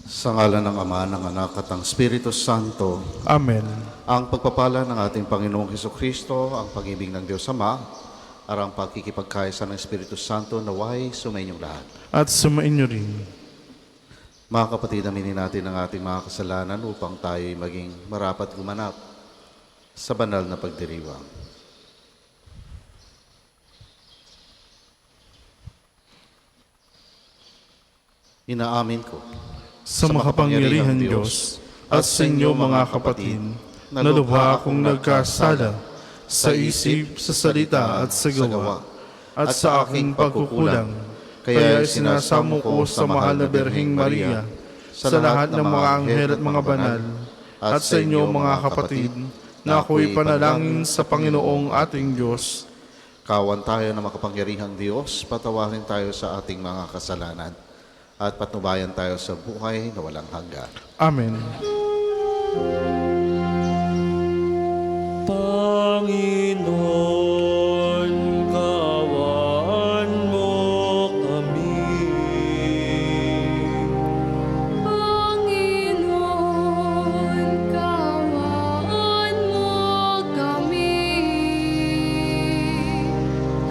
Sa ngalan ng Ama, ng Anak at ng Espiritu Santo, Amen. ang pagpapala ng ating Panginoong Hesukristo, ang pag-ibig ng Diyos Ama, at ang pagkikipagkaisa ng Espiritu Santo naway sumainyong lahat. At sumainyo rin. Mga kapatid, aminin natin ang ating mga kasalanan upang tayo'y maging marapat gumanap sa banal na pagdiriwang. Inaamin ko Sa makapangyarihang Diyos at sa inyo mga kapatid, na lubha akong nagkasala sa isip, sa salita at sa gawa, at sa aking pagkukulang. Kaya sinasamo ko sa mahal na Birheng Maria, sa lahat ng mga anghel at mga banal, at sa inyo mga kapatid, na ako'y panalangin sa Panginoong ating Diyos. Kawan tayo na makapangyarihang Diyos, patawarin tayo sa ating mga kasalanan at patnubayan tayo sa buhay na walang hanggan. Amen. Panginoon, kawan mo kami. Panginoon, kawan mo kami.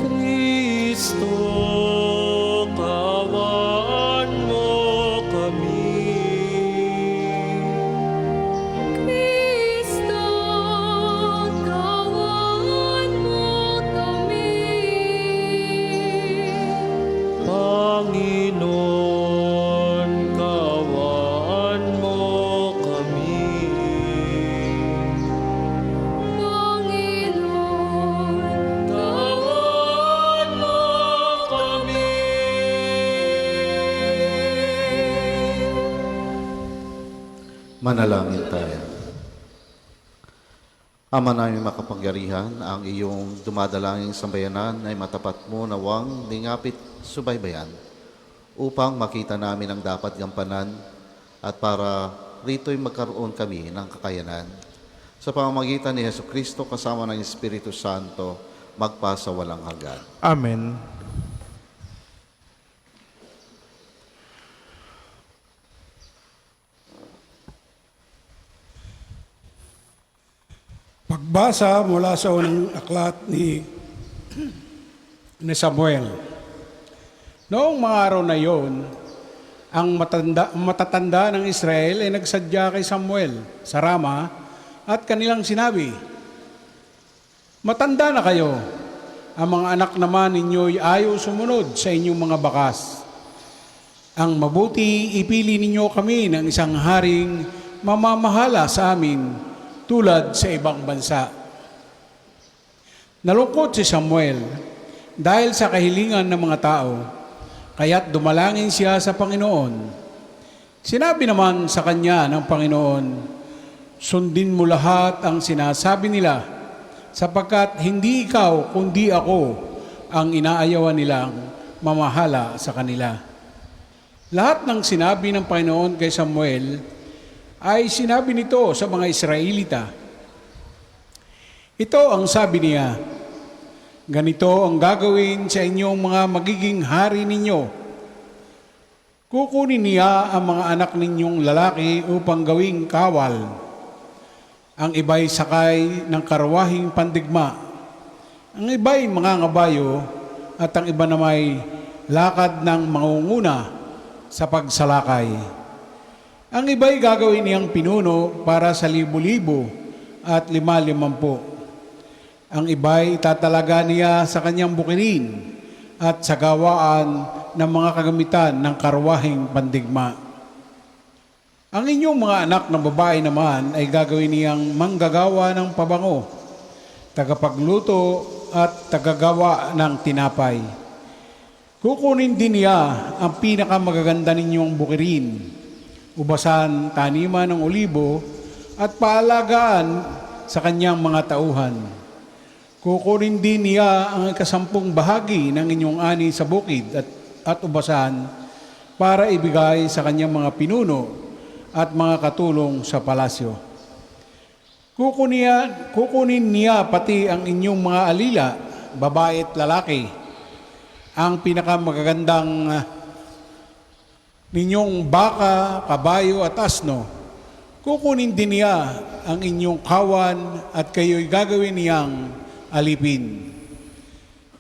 Kristo, kawan mo kami. Kristo, kawan mo kami. Panginoon, kawan mo kami. Panginoon, Kawan mo kami. Manalangin tayo. Ama namin makapangyarihan, ang iyong dumadalangin sambayanan ay matapat mo nawang lingapit subaybayan upang makita namin ang dapat gampanan at para rito'y magkaroon kami ng kakayanan. Sa pamamagitan ni Hesukristo kasama ng Espiritu Santo, magpasa walang hanggan. Amen. Pagbasa mula sa unang aklat ni Samuel. Noong mga araw na yon, ang matatanda ng Israel ay nagsadya kay Samuel sa Rama at kanilang sinabi, "Matanda na kayo, ang mga anak naman ninyo ay ayaw sumunod sa inyong mga bakas. Ang mabuti, ipili ninyo kami ng isang haring mamamahala sa amin tulad sa ibang bansa." Nalungkot si Samuel dahil sa kahilingan ng mga tao, kaya't dumalangin siya sa Panginoon. Sinabi naman sa kanya ng Panginoon, "Sundin mo lahat ang sinasabi nila, sapagkat hindi ikaw kundi ako ang inaayawan nilang mamahala sa kanila." Lahat ng sinabi ng Panginoon kay Samuel ay sinabi nito sa mga Israelita. Ito ang sabi niya, "Ganito ang gagawin sa inyong mga magiging hari ninyo. Kukunin niya ang mga anak ninyong lalaki upang gawing kawal. Ang iba'y sakay ng karwahing pandigma. Ang iba'y mangangabayo at ang iba namay lakad ng mangunguna sa pagsalakay. Ang iba'y gagawin niyang pinuno para sa 1,000 at 5,000. Ang iba'y tatalaga niya sa kanyang bukirin at sa gawaan ng mga kagamitan ng karwahing pandigma. Ang inyong mga anak na babae naman ay gagawin niyang manggagawa ng pabango, tagapagluto at tagagawa ng tinapay. Kukunin din niya ang pinakamagaganda ninyong bukirin, ubasan, taniman ng olibo, at paalagaan sa kanyang mga tauhan. Kukunin din niya ang 10 bahagi ng inyong ani sa bukid at ubasan para ibigay sa kanyang mga pinuno at mga katulong sa palasyo. Kukunin niya pati ang inyong mga alila, babae at lalaki, ang pinakamagagandang ninyong baka, kabayo at asno, kukunin din niya ang inyong kawan at kayo'y gagawin niyang alipin.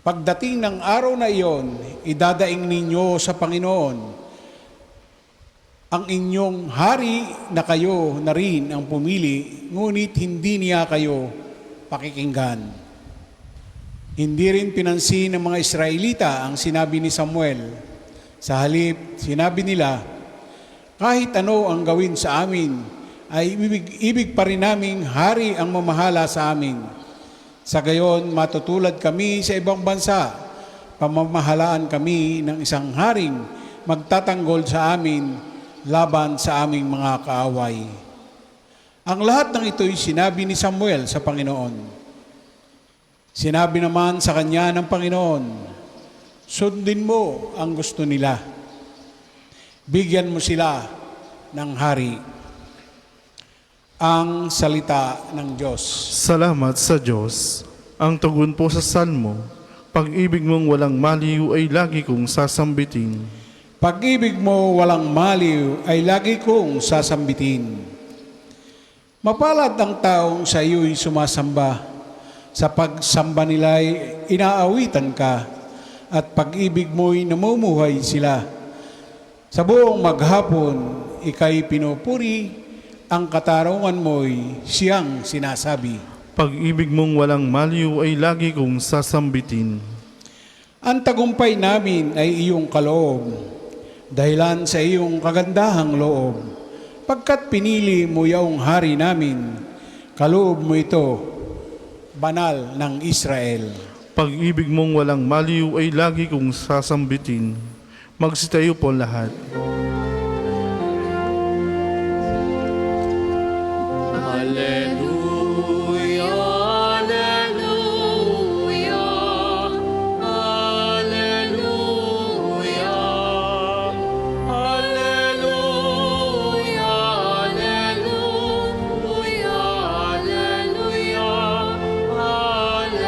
Pagdating ng araw na iyon, idadaing ninyo sa Panginoon ang inyong hari na kayo na rin ang pumili, ngunit hindi niya kayo pakikinggan. Hindi rin pinansin ng mga Israelita ang sinabi ni Samuel. Sa halip, sinabi nila, kahit ano ang gawin sa amin, ay ibig pa rin naming hari ang mamahala sa amin. Sa gayon, matutulad kami sa ibang bansa, pamamahalaan kami ng isang haring magtatanggol sa amin laban sa aming mga kaaway. Ang lahat ng ito'y sinabi ni Samuel sa Panginoon. Sinabi naman sa kanya ng Panginoon, sundin mo ang gusto nila. Bigyan mo sila ng hari. Ang salita ng Diyos. Salamat sa Diyos. Ang tugon po sa salmo, pag-ibig mong walang maliw ay lagi kong sasambitin. Pag-ibig mo walang maliw ay lagi kong sasambitin. Mapalad ang taong sa iyo'y sumasamba. Sa pagsamba nila'y inaawitan ka at pag-ibig mo'y namumuhay sila. Sa buong maghapon, ika'y pinupuri, ang katarungan mo'y siyang sinasabi. Pag-ibig mong walang maliw ay lagi kong sasambitin. Ang tagumpay namin ay iyong kaloob, dahilan sa iyong kagandahang loob. Pagkat pinili mo yaong hari namin, kaloob mo ito, banal ng Israel. Pag-ibig mong walang maliw ay lagi kong sasambitin. Magsitayo po lahat. Hallelujah, hallelujah, hallelujah, hallelujah, hallelujah.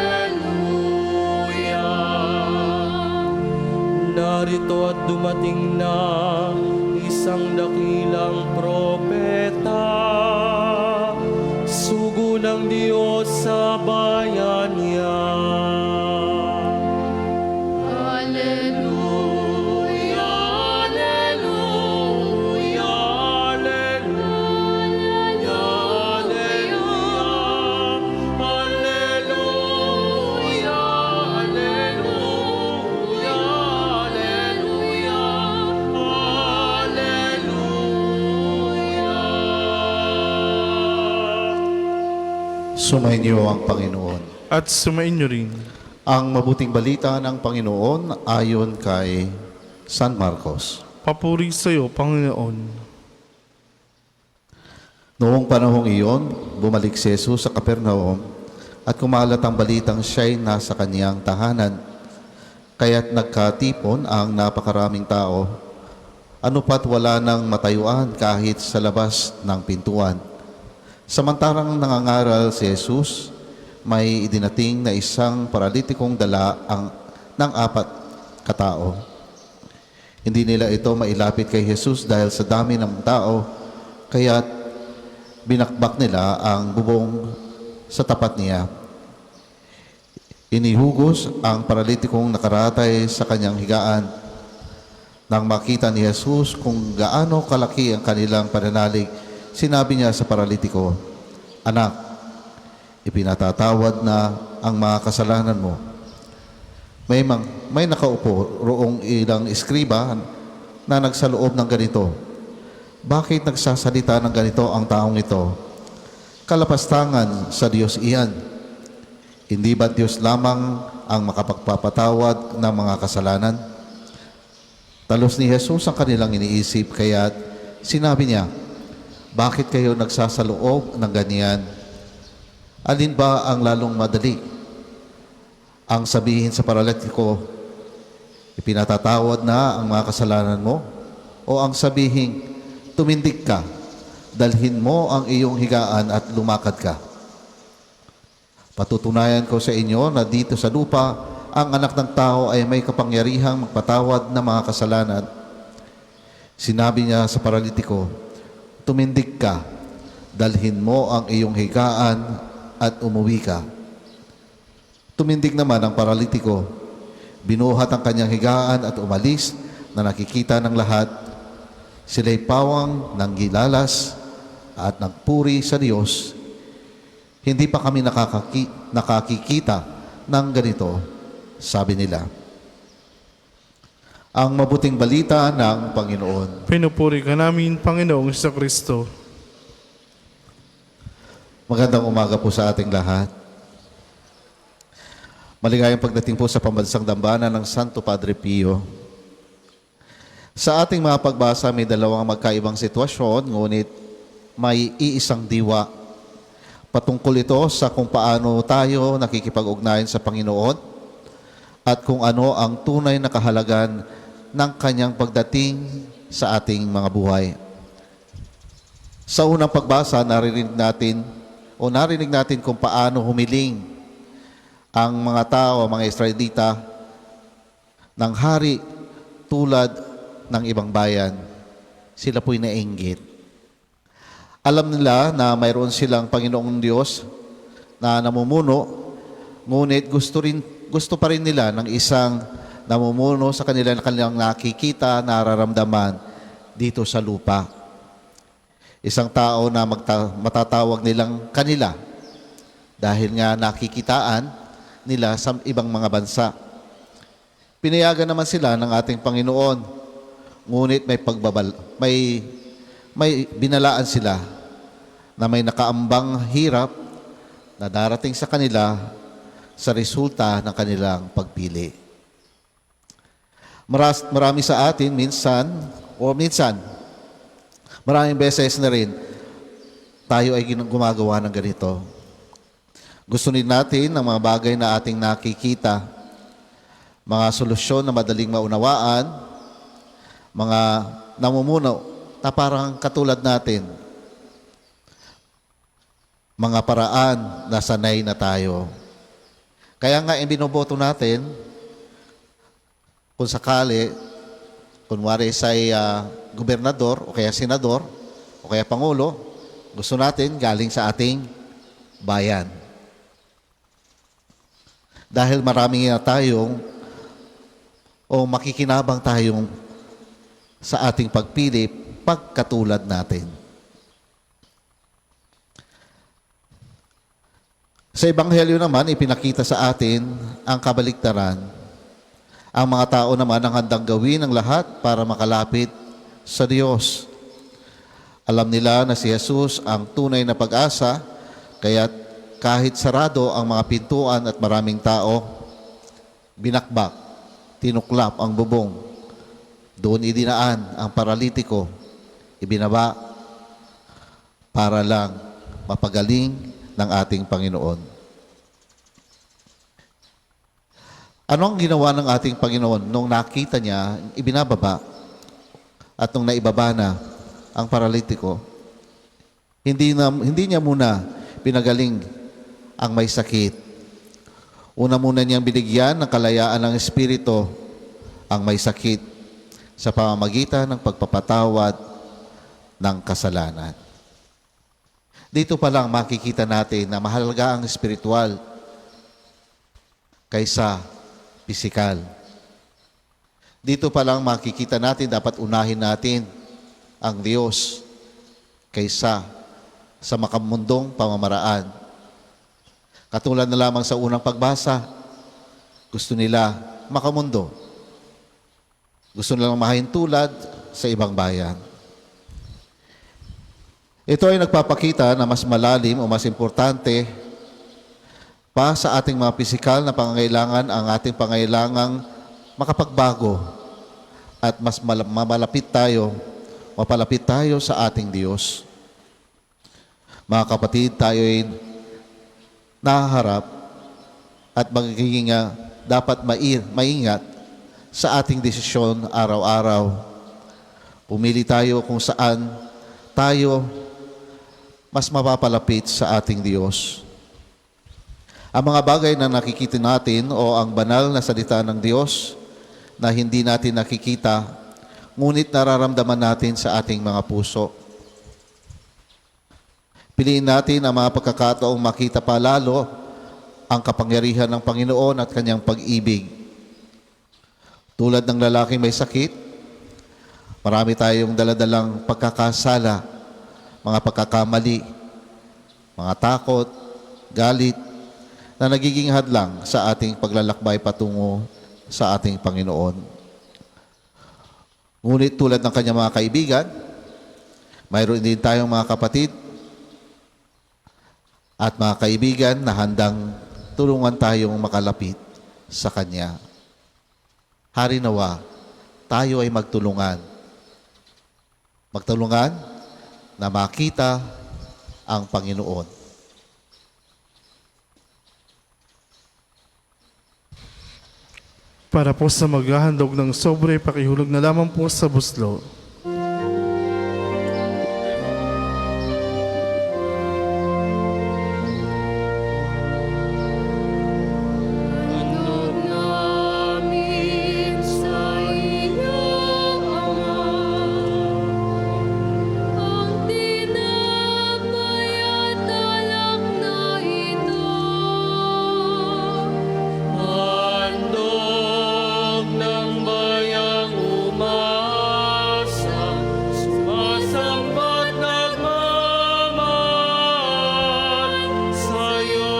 Narito at dumating na isang dakilang propeta, sugo ng Diyos sa bayan niya. Hallelujah, hallelujah, hallelujah, hallelujah, hallelujah, hallelujah. Sumainyo ang Panginoon. At sumainyo rin. Ang mabuting balita ng Panginoon ayon kay San Marcos. Papuri sa iyo, Panginoon. Noong panahong iyon, bumalik si Jesus sa Capernaum at kumalat ang balitang siya'y nasa kaniyang tahanan. Kaya't nagkatipon ang napakaraming tao. Ano pat wala nang matayuan kahit sa labas ng pintuan. Samantalang nangangaral si Jesus, may idinating na isang paralitikong dala ng 4 katao. Hindi nila ito mailapit kay Jesus dahil sa dami ng tao, kaya binakbak nila ang bubong sa tapat niya. Inihugos ang paralitikong nakaratay sa kanyang higaan. Nang makita ni Jesus kung gaano kalaki ang kanilang pananalig, sinabi niya sa paralitiko, "Anak, ipinatatawad na ang mga kasalanan mo." May nakaupo roong ilang iskriba na nagsaloob ng ganito, "Bakit nagsasalita ng ganito ang taong ito? Kalapastangan sa Diyos iyan. Hindi ba Diyos lamang ang makapagpapatawad ng mga kasalanan?" Talos ni Jesus ang kanilang iniisip, kaya sinabi niya, "Bakit kayo nagsasaloob ng ganyan? Alin ba ang lalong madali? Ang sabihin sa paralitiko, ipinatatawad na ang mga kasalanan mo? O ang sabihin, tumindig ka, dalhin mo ang iyong higaan at lumakad ka? Patutunayan ko sa inyo na dito sa lupa, ang anak ng tao ay may kapangyarihang magpatawad ng mga kasalanan. Sinabi niya sa paralitiko, tumindig ka, dalhin mo ang iyong higaan at umuwi ka. Tumindig naman ang paralitiko, binuhat ang kanyang higaan at umalis na nakikita ng lahat. Sila'y pawang nanggilalas at nagpuri sa Diyos. Hindi pa kami nakakikita ng ganito, sabi nila. Ang mabuting balita ng Panginoon. Pinupuri ka namin, Panginoong Kristo. Magandang umaga po sa ating lahat. Maligayang pagdating po sa pambansang dambana ng Santo Padre Pio. Sa ating mga pagbasa, may dalawang magkaibang sitwasyon, ngunit may iisang diwa. Patungkol ito sa kung paano tayo nakikipag-ugnayan sa Panginoon at kung ano ang tunay na kahalagan ng kanyang pagdating sa ating mga buhay. Sa unang pagbasa, narinig natin kung paano humiling ang mga tao, mga Israelita, ng hari tulad ng ibang bayan. Sila po'y nainggit. Alam nila na mayroon silang Panginoong Diyos na namumuno, ngunit gusto pa rin nila ng isang namumuno sa kanila na kanilang nakikita, nararamdaman dito sa lupa. Isang tao na matatawag nilang kanila dahil nga nakikitaan nila sa ibang mga bansa. Pinayagan naman sila ng ating Panginoon, ngunit may binalaan sila na may nakaambang hirap na darating sa kanila sa resulta ng kanilang pagpili. Marami sa atin minsan, maraming beses na rin, tayo ay gumagawa ng ganito. Gusto din natin ng mga bagay na ating nakikita, mga solusyon na madaling maunawaan, mga namumuno na parang katulad natin, mga paraan na sanay na tayo. Kaya nga binoboto natin, kung sakali, kunwari sa'y gobernador o kaya senador o kaya pangulo, gusto natin galing sa ating bayan. Dahil marami nga tayong o makikinabang tayong sa ating pagpili pagkatulad natin. Sa Ebanghelyo naman, ipinakita sa atin ang kabaliktaran. Ang mga tao naman ang handang gawin ang lahat para makalapit sa Diyos. Alam nila na si Jesus ang tunay na pag-asa, kaya kahit sarado ang mga pintuan at maraming tao, binakbak, tinuklap ang bubong. Doon idinaan ang paralitiko, ibinaba para lang mapagaling ng ating Panginoon. Ano ang ginawa ng ating Panginoon nung nakita niya, ibinababa at nung naibaba na ang paralitiko? Hindi niya muna pinagaling ang may sakit. Una muna niyang binigyan ng kalayaan ng Espiritu ang may sakit sa pamamagitan ng pagpapatawad ng kasalanan. Dito pa lang makikita natin na mahalaga ang espiritual kaysa pisikal. Dito pa lang makikita natin dapat unahin natin ang Diyos kaysa sa makamundong pamamaraan. Katulad na lamang sa unang pagbasa, gusto nila makamundo. Gusto nilang mahintulad sa ibang bayan. Ito ay nagpapakita na mas malalim o mas importante pa sa ating mga pisikal na pangangailangan ang ating pangailangang makapagbago at mas mapalapit tayo sa ating Diyos. Mga kapatid, tayo ay nahaharap at magiging dapat maingat sa ating desisyon araw-araw. Pumili tayo kung saan tayo mas mapapalapit sa ating Diyos. Ang mga bagay na nakikita natin o ang banal na salita ng Diyos na hindi natin nakikita, ngunit nararamdaman natin sa ating mga puso. Piliin natin ang mga pagkakataong makita pa lalo ang kapangyarihan ng Panginoon at kanyang pag-ibig. Tulad ng lalaking may sakit, marami tayong daladalang pagkakasala, mga pagkakamali, mga takot, galit, na nagiging hadlang sa ating paglalakbay patungo sa ating Panginoon. Ngunit tulad ng kanyang mga kaibigan, mayroon din tayong mga kapatid at mga kaibigan na handang tulungan tayong makalapit sa Kanya. Hari nawa, tayo ay magtulungan. Magtulungan na makita ang Panginoon. Para po sa maghahandog ng sobre, pakihulog na lamang po sa buslo. Handog namin sa iyo, Ama, ang tinapay at alak na ito. Handog ng bayang umasa, sumasamba't nagmamahal sa'yo.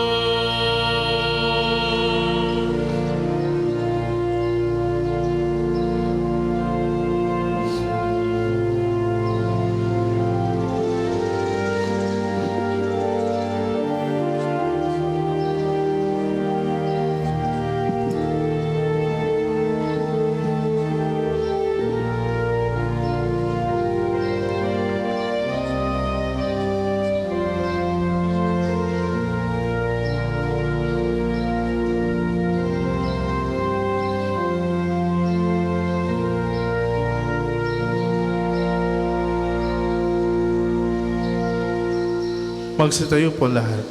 Magsitayo po lahat.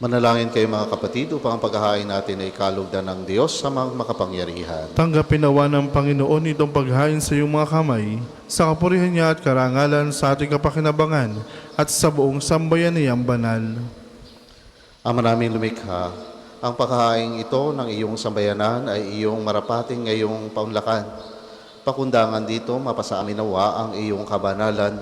Manalangin kayo mga kapatid upang ang paghahain natin ay kalugdan ng Diyos sa mga makapangyarihan. Tanggapin nawa ng Panginoon itong paghain sa iyong mga kamay, sa kapurihan niya at karangalan sa ating kapakinabangan at sa buong sambayan niyang banal. Ama naming lumikha, ang paghahain ito ng iyong sambayanan ay iyong marapating ngayong paunlakan. Pakundangan dito, mapasa amin nawa ang iyong kabanalan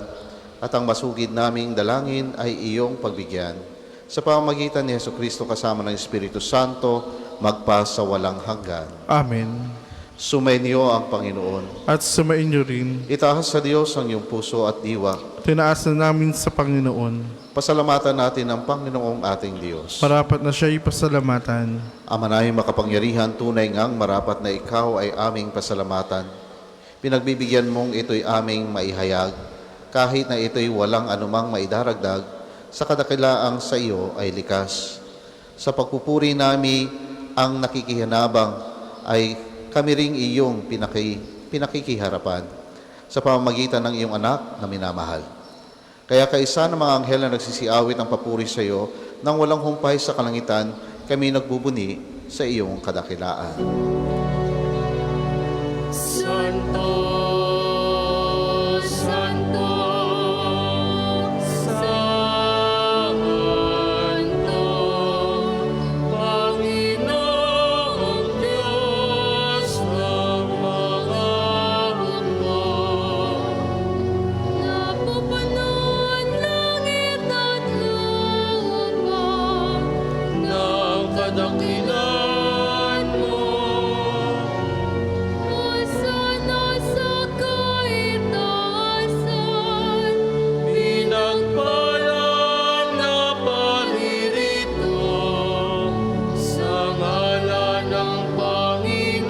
at ang masugid naming dalangin ay iyong pagbigyan. Sa pamamagitan ni Jesucristo kasama ng Espiritu Santo, magpa sa walang hanggan. Amen. Sumainyo ang Panginoon. At sumainyo rin, Itaas sa Diyos ang iyong puso at diwa. tinaas na namin sa Panginoon. Pasalamatan natin ang Panginoong ating Diyos. Marapat na siya'y pasalamatan. Ama naming makapangyarihan, tunay ngang marapat na ikaw ay aming pasalamatan. Pinagbibigyan mong ito'y aming maihayag, kahit na ito'y walang anumang maidaragdag, sa kadakilaang sa iyo ay likas. Sa pagpupuri nami ang nakikihanabang ay kami ring iyong pinakikiharapan sa pamamagitan ng iyong anak na minamahal. Kaya kaisa ng mga anghel na nagsisiawit ang papuri sa iyo, nang walang humpay sa kalangitan, kami nagbubuni sa iyong kadakilaan. Santo, Santo, Santo, Panginoong Diyos ng mga hukbo. Napupunuan langit at lupa ng kadakilan mo. Hosana sa kaitaasan, Pinagpalang na paririto sa ngalan ng Panginoon.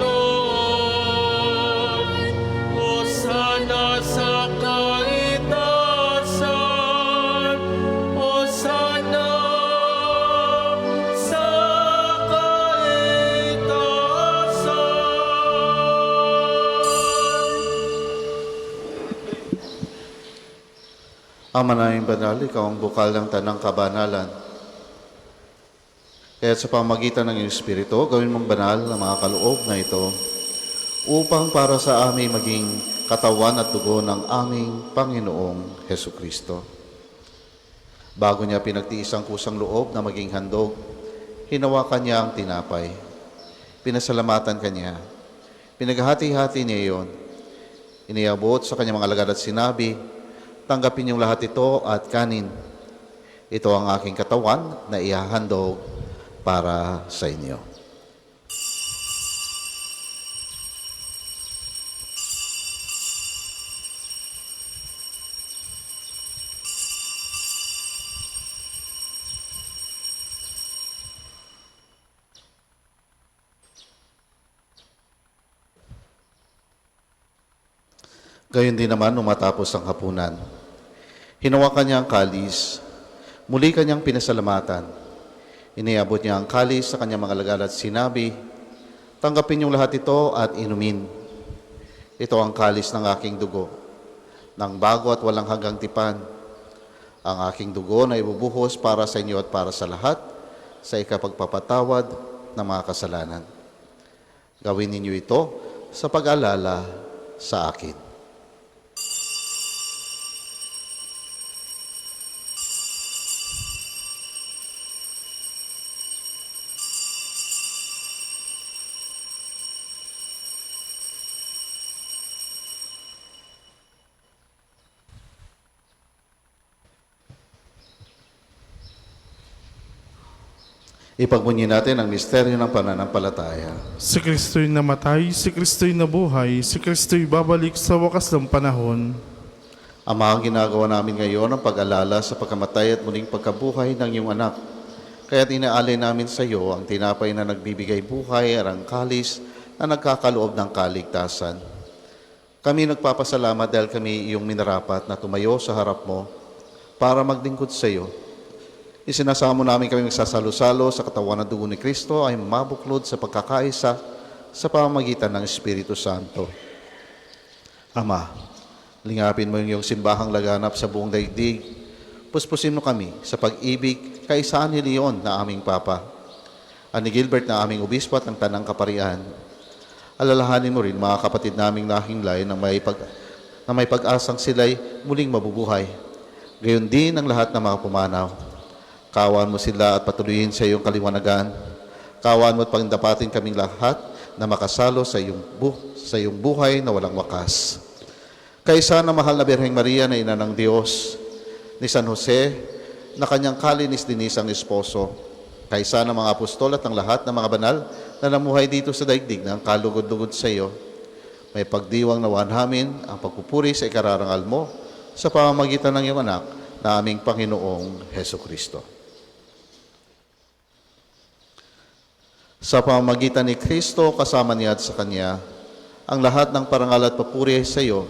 Hosana sa kaitaasan, Hosana sa kaitaasan. Ama naming banal, ikaw ang bukal ng tanang kabanalan. Kaya sa pamagitan ng iyong Espiritu, gawin mong banal ang mga kaloob na ito upang para sa amin maging katawan at dugo ng aming Panginoong Heso Kristo. Bago niya pinagtiis ang kusang loob na maging handog, hinawakan niya ang tinapay. Pinasalamatan kanya. Pinaghati-hati niya iyon. Iniabot sa kanyang mga alagad at sinabi, "Tanggapin niyong lahat ito at kanin. Ito ang aking katawan na ihahandog para sa inyo." Gayon din naman nung matapos ang hapunan. Hinawakan niya ang kalis, muli kanyang pinasalamatan. Iniabot niya ang kalis sa kanyang mga alagad at sinabi, "Tanggapin niyong lahat ito at inumin. Ito ang kalis ng aking dugo, ng bago at walang hanggang tipan. Ang aking dugo na ibubuhos para sa inyo at para sa lahat, sa ikapagpapatawad ng mga kasalanan. Gawin ninyo ito sa pag-alala sa akin." Ipagbunyi natin ang misteryo ng pananampalataya. Si Kristo'y namatay, si Kristo'y nabuhay, si Kristo'y babalik sa wakas ng panahon. Ama, ang ginagawa namin ngayon ang pag-alala sa pagkamatay at muling pagkabuhay ng iyong anak. Kaya't inaalay namin sa iyo ang tinapay na nagbibigay buhay at ang kalis na nagkakaloob ng kaligtasan. Kami nagpapasalamat dahil kami iyong minarapat na tumayo sa harap mo para maglingkod sa iyo. Isinasamo namin kami magsasalo-salo sa katawan at dugo ni Kristo ay mabuklod sa pagkakaisa sa pamamagitan ng Espiritu Santo. Ama, lingapin mo yung simbahang laganap sa buong daigdig. Puspusin mo kami sa pag-ibig kaisaan ni Leon na aming Papa, ani Gilbert na aming obispo at ng Tanang Kaparian. Alalahanin mo rin mga kapatid naming nahinglay na may pag-asang sila'y muling mabubuhay. Gayon din ang lahat ng mga pumanaw. Kawan mo sila at patuloyin sa iyong kaliwanagan. Kawan mo at pagdapatin kaming lahat na makasalo sa iyong buhay na walang wakas. Kaisa na mahal na Birheng Maria na ina ng Diyos, ni San Jose na kanyang kalinis-dinis ang esposo, kaisa ng mga apostol at ang lahat ng mga banal na namuhay dito sa daigdig ng kalugod-lugod sa iyo, may pagdiwang nawan namin ang pagpupuri sa ikararangal mo sa pamamagitan ng iyong anak na aming Panginoong Heso Kristo. Sa pamamagitan ni Kristo, kasama niya at sa Kanya, ang lahat ng parangal at papuri ay sa iyo,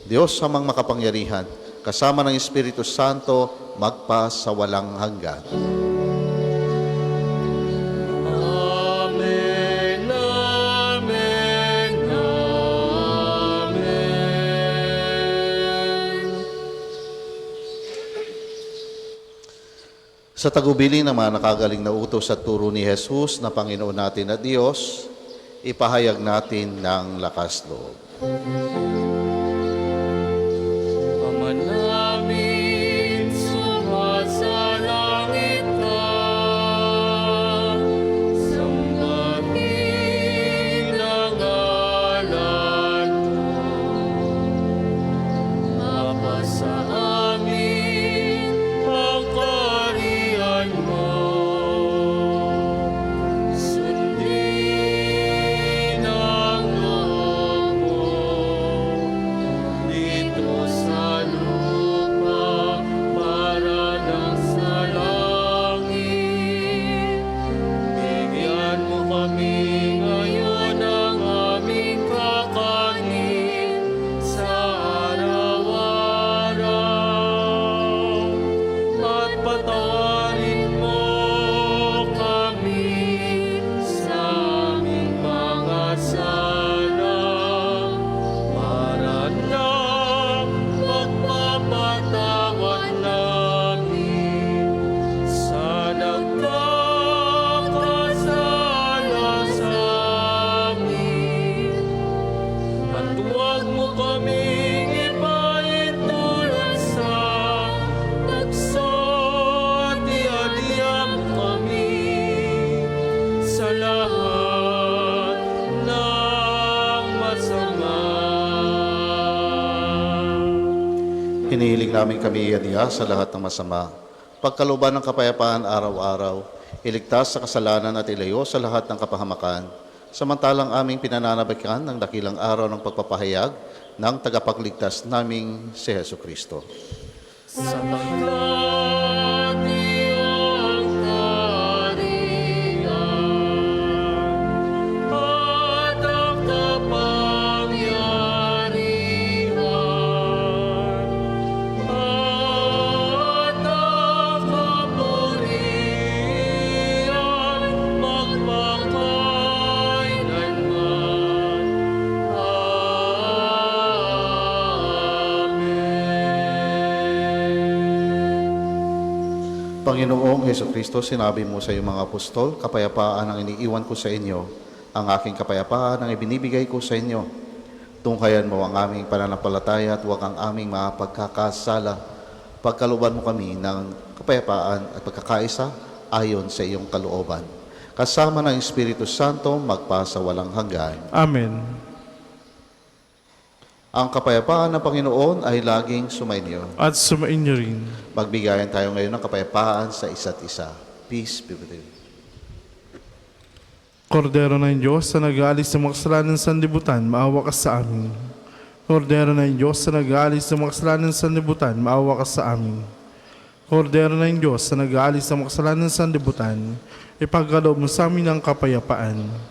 Diyos amang makapangyarihan, kasama ng Espiritu Santo, magpa sa walang hanggan. Amen, amen, amen. Sa tagubilin ng mga nakagaling na utos at turo ni Jesus na Panginoon natin at Diyos, ipahayag natin ng lakas loob. Ama namin, sumasalangit ka. Sambahin ang ngalan mo. Mapasa amin ang kaharian mo. Sundin ang loob mo Hinihiling namin kami iadiya sa lahat ng masama. Pagkaluban ng kapayapaan araw-araw, iligtas sa kasalanan at ilayo sa lahat ng kapahamakan. Samantalang aming pinananabikan ng dakilang araw ng pagpapahayag ng tagapagligtas naming si Hesu Kristo. Sa langit iyong kaharian at ang kapangyarihan at ang kapurihan magpakailanman. Panginoong Hesu Kristo, sinabi mo sa iyong mga apostol, kapayapaan ang iniiwan ko sa inyo, ang aking kapayapaan ang ibinibigay ko sa inyo. Tunghayan mo ang aming pananampalataya at huwag ang aming mga pagkakasala. Pagkaluban mo kami ng kapayapaan at pagkakaisa ayon sa iyong kalooban. Kasama ng Espiritu Santo, magpasa walang hanggan. Amen. Ang kapayapaan ng Panginoon ay laging sumainyo. At sumainyo rin. Magbigayan tayo ngayon ng kapayapaan sa isa't isa. Peace be with you. Kordero ng Diyos na nag-aalis sa mga kasalanan ng sanlibutan, maawa ka sa amin. Kordero ng Diyos na nag-aalis sa mga kasalanan ng sanlibutan, maawa ka sa amin. Kordero ng Diyos na nag-aalis sa mga kasalanan ng sanlibutan, ipagkaloob mo sa amin ang kapayapaan.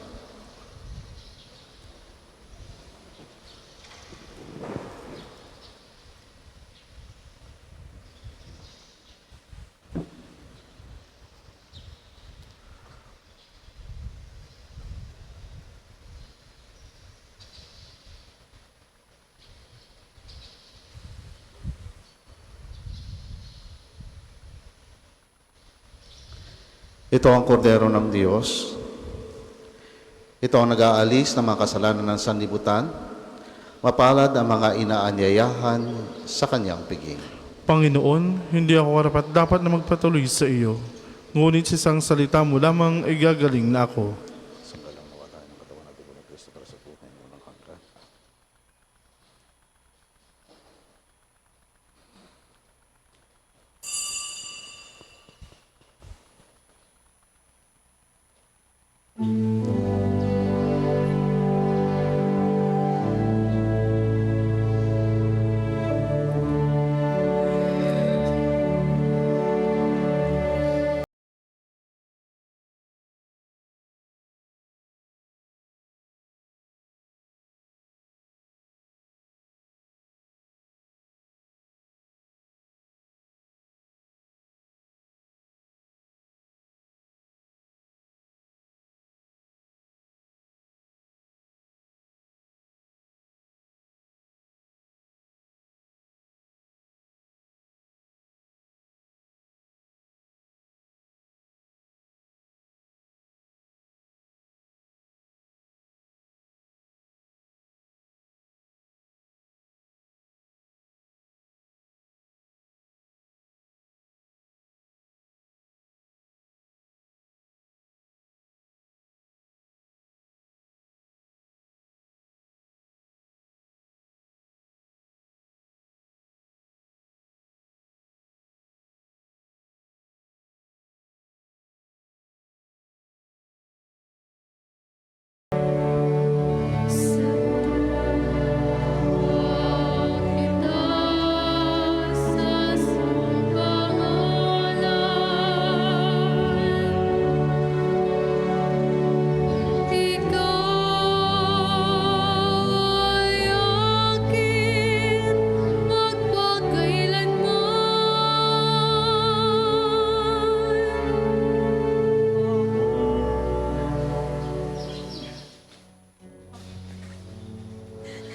Ito ang kordero ng Diyos. Ito ang nag-aalis ng mga kasalanan ng sanlibutan. Mapalad ang mga inaanyayahan sa kanyang piging. Panginoon, hindi ako karapat dapat na magpatuloy sa iyo. Ngunit sa isang salita mo lamang ay gagaling na ako.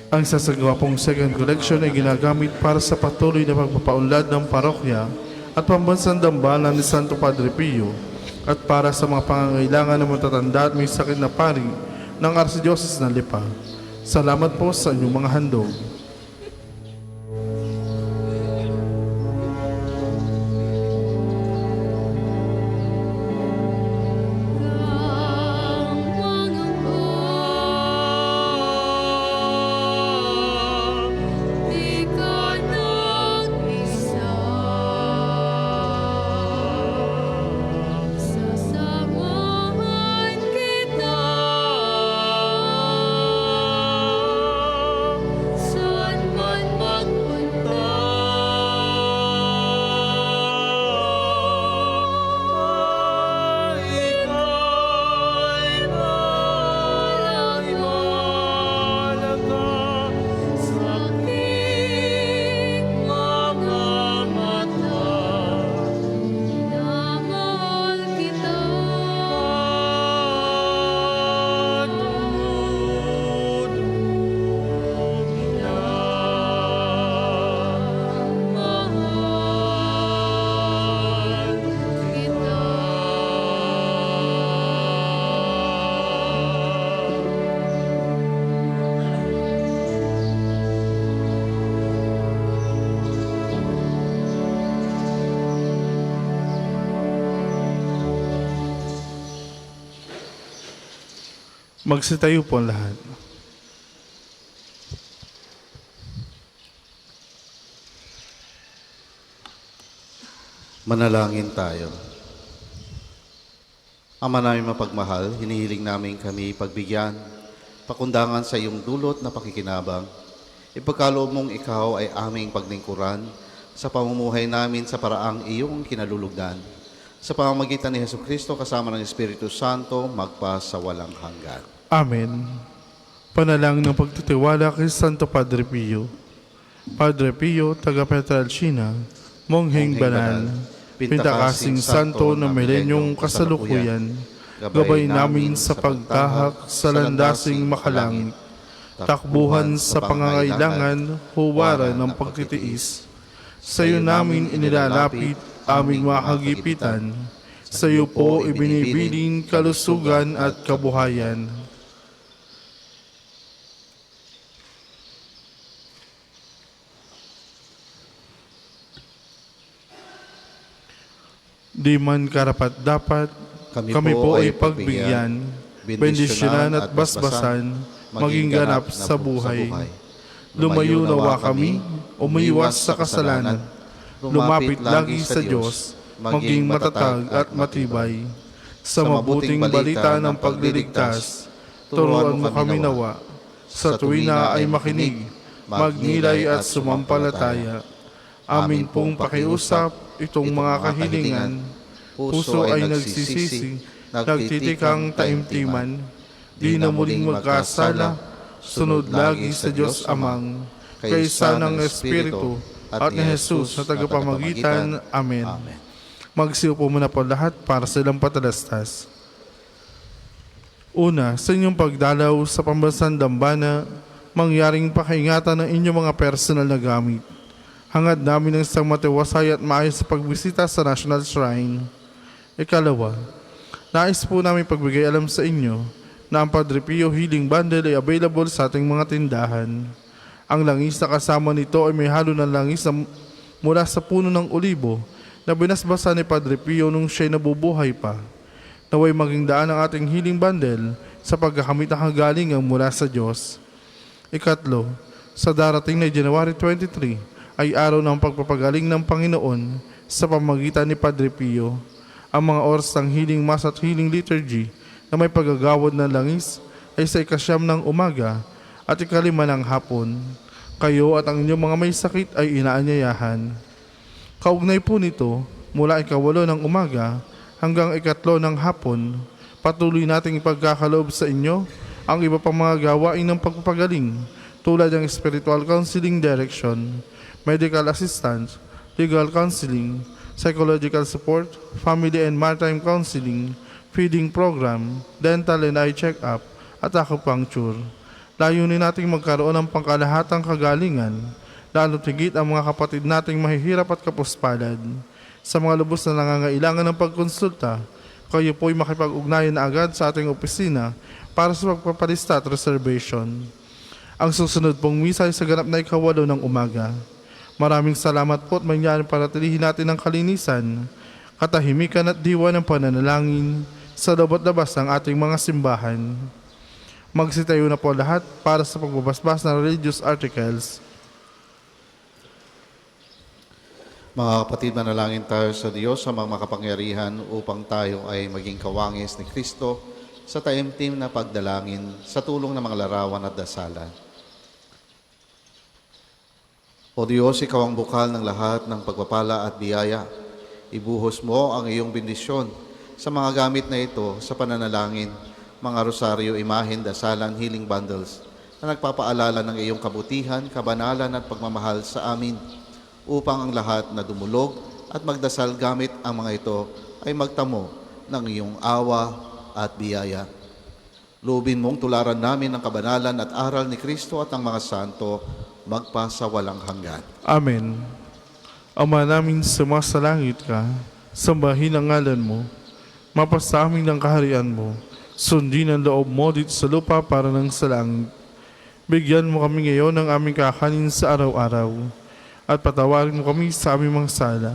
Ang sasagawa pong second collection ay ginagamit para sa patuloy na pagpapaunlad ng parokya at pambansang dambalan ni Santo Padre Pio at para sa mga pangangailangan ng matatanda at may sakit na pari ng Archdiocese ng Lipa. Salamat po sa inyong mga handog. Magsitayo po ang lahat. Manalangin tayo. Ama namin mapagmahal, hinihiling namin kami pagbigyan, pakundangan sa iyong dulot na pakikinabang. Ipagkaloob mong ikaw ay aming paglingkuran sa pamumuhay namin sa paraang iyong kinalulugdan. Sa pamamagitan ni Jesucristo kasama ng Espiritu Santo, magpa sa walang hanggan. Amen. Panalangin ng pagtitiwala kay Santo Padre Pio. Padre Pio, taga Petralcina, Mongheng Banal, Pintakasing Santo na milenyong kasalukuyan, gabay namin sa pagtahak sa landasing makalangit, takbuhan sa pangangailangan, huwaran ng pagtitiis. Sa iyo namin inilalapit aming mga kagipitan, sa iyo po ibinibilin kalusugan at kabuhayan. Di man karapat-dapat, kami po ay pagbigyan, bendisyonan at basbasan, maging ganap sa buhay. Lumayo nawa kami, umiwas sa kasalanan, lumapit lagi sa Diyos, maging matatag at matibay. Sa mabuting balita ng pagliligtas, turuan mo kami nawa, sa tuwina ay makinig, magnilay at sumampalataya. Amin pong pakiusap itong mga kahilingan, puso ay nagsisisi, nagtitikang taimtiman, di na muling magkasala, sunod lagi sa Diyos Amang, kaysa ng Espiritu at ni Jesus na tagapamagitan. Amen. Magsiupo muna po lahat para sa ilang patalastas. Una, sa inyong pagdalaw sa pambansang dambana, mangyaring pakaingatan ng inyong mga personal na gamit. Hangad namin ng isang matiwasay at maayos sa pagbisita sa National Shrine. Ikalawa, nais po namin pagbigay alam sa inyo na ang Padre Pio Healing Bundle ay available sa ating mga tindahan. Ang langis na kasama nito ay may halo ng langis mula sa puno ng olibo na binasbasa ni Padre Pio nung siya'y nabubuhay pa. Naway maging daan ang ating healing bundle sa pagkakamit ng kagalingan mula sa Diyos. Ikatlo, sa darating na January 23, ay araw ng pagpapagaling ng Panginoon sa pamamagitan ni Padre Pio. Ang mga oras ng healing mass at healing liturgy na may paggagawad ng langis ay sa 9 ng umaga at 5 ng hapon. Kayo at ang inyong mga may sakit ay inaanyayahan. Kaugnay po nito, mula 8 ng umaga hanggang 3 ng hapon, patuloy nating ipagkakaloob sa inyo ang iba pang mga gawain ng pagpapagaling tulad ng spiritual counseling direction, medical assistance, legal counseling, psychological support, family and maritime counseling, feeding program, dental and eye check-up, at acupuncture. Layunin nating magkaroon ng pangkalahatang kagalingan, lalo't higit ang mga kapatid nating mahihirap at kapuspalad. Sa mga lubos na nangangailangan ng pagkonsulta, kayo po'y makipag-ugnayan na agad sa ating opisina para sa pagpapalista at reservation. Ang susunod pong misa ay sa ganap na 8 ng umaga. Maraming salamat po at mangyari para tilihin natin ang kalinisan, katahimikan at diwa ng pananalangin sa loob at labas ng ating mga simbahan. Magsitayo na po lahat para sa pagbabasbas ng religious articles. Mga kapatid, manalangin tayo sa Diyos sa mga makapangyarihan upang tayo ay maging kawangis ni Kristo sa taimtim na pagdalangin sa tulong ng mga larawan at dasalan. O Diyos, Ikaw ang bukal ng lahat ng pagpapala at biyaya. Ibuhos mo ang iyong bendisyon sa mga gamit na ito sa pananalangin, mga rosaryo, imahen, dasalan, healing bundles na nagpapaalala ng iyong kabutihan, kabanalan at pagmamahal sa amin upang ang lahat na dumulog at magdasal gamit ang mga ito ay magtamo ng iyong awa at biyaya. Loobin mong tularan namin ang kabanalan at aral ni Kristo at ang mga santo magpa sa walang hanggan. Amen. Ama namin sumasalangit ka, sambahin ang ngalan mo, mapasa amin ang kaharian mo, sundin ang loob mo dito sa lupa para ng sa langit. Bigyan mo kami ngayon ng aming kakanin sa araw-araw, at patawarin mo kami sa aming mga sala,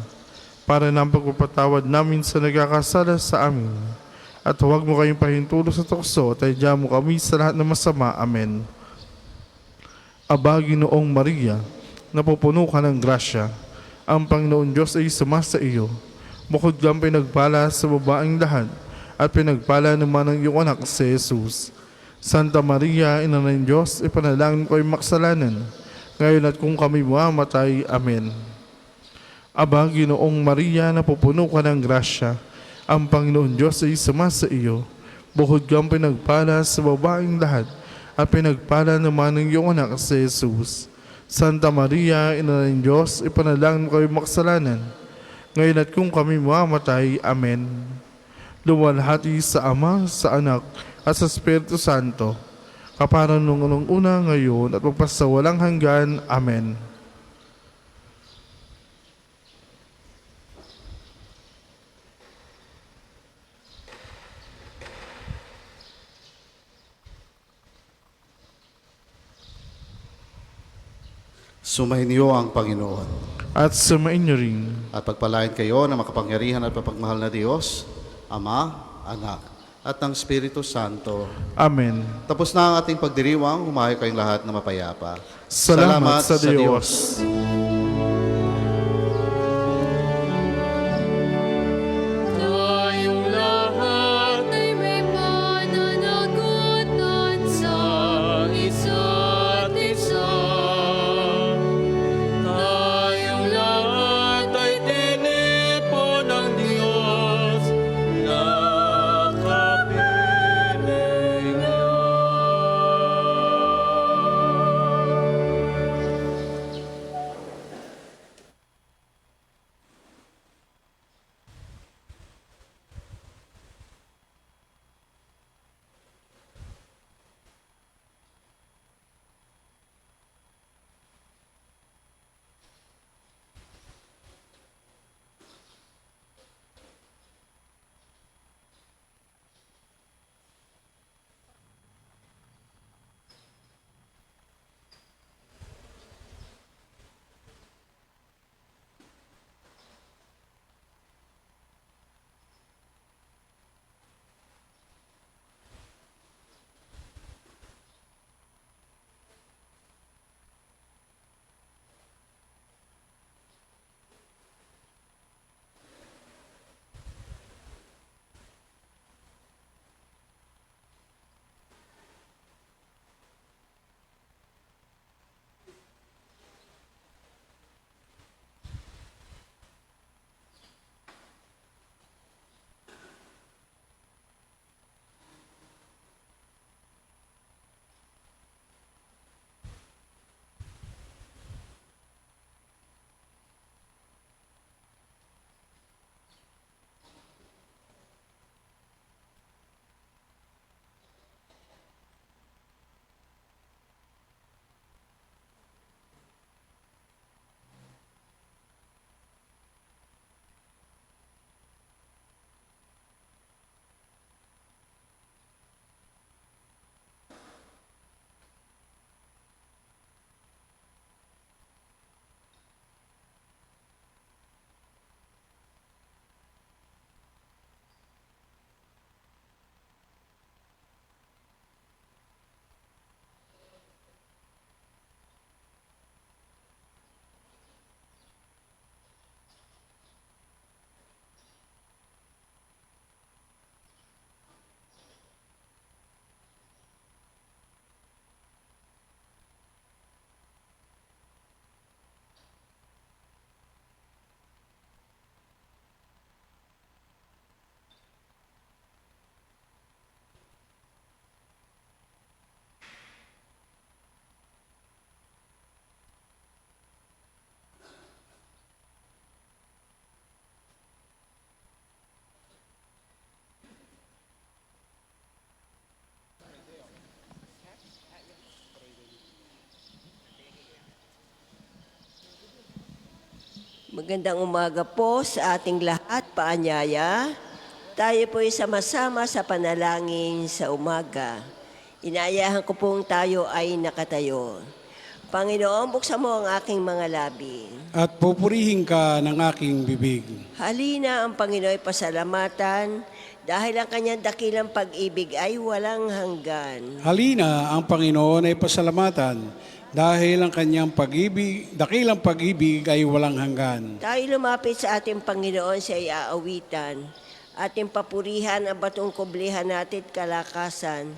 para ng pagpapatawad namin sa nagkakasala sa amin. At huwag mo kayong pahintulo sa tukso at idya mo kami sa lahat ng masama. Amen. Aba, Ginoong Maria, napupuno ka ng grasya. Ang Panginoon Diyos ay sumasa iyo. Bukod kang pinagpala sa babaeng lahat, at pinagpala naman ng iyong anak si Jesus. Santa Maria, Ina ng Diyos, ipanalangin ko ay maksalanan, ngayon at kung kami mamatay. Amen. Aba, Ginoong Maria, napupuno ka ng grasya. Ang Panginoon Diyos ay sumasa iyo. Bukod kang pinagpala sa babaeng lahat, at pinagpala naman ng iyong anak si Jesus. Santa Maria, Ina ng Diyos, ipanalangin ko ay maksalanan, ngayon at kung kami mamatay. Amen. Luwalhati sa Ama, sa Anak, at sa Espiritu Santo, kaparan nung una ngayon at magpasawalang hanggan. Amen. Sumayin niyo ang Panginoon. At sumain niyo rin. At pagpalain kayo ng makapangyarihan at mapagmahal na Diyos, Ama, Anak, at ng Espiritu Santo. Amen. Tapos na ang ating pagdiriwang, humayo kayong lahat na mapayapa. Salamat sa Diyos. Tayong lahat ay may pananagutan sa isa't isa. Tayong lahat ay tinipon ng Diyos na Magandang umaga po sa ating lahat, paanyaya. Tayo po ay sama-sama sa panalangin sa umaga. Inaayahan ko pong tayo ay nakatayo. Panginoon, buksan mo ang aking mga labi. At pupurihin ka ng aking bibig. Halina ang Panginoon ay pasalamatan dahil ang kanyang dakilang pag-ibig ay walang hanggan. Halina ang Panginoon ay pasalamatan dahil ang kanyang pag-ibig, dakilang pag-ibig ay walang hanggan. Tayo lumapit sa ating Panginoon sa iaawitan. Ating papurihan ang batong kublihan natin at kalakasan.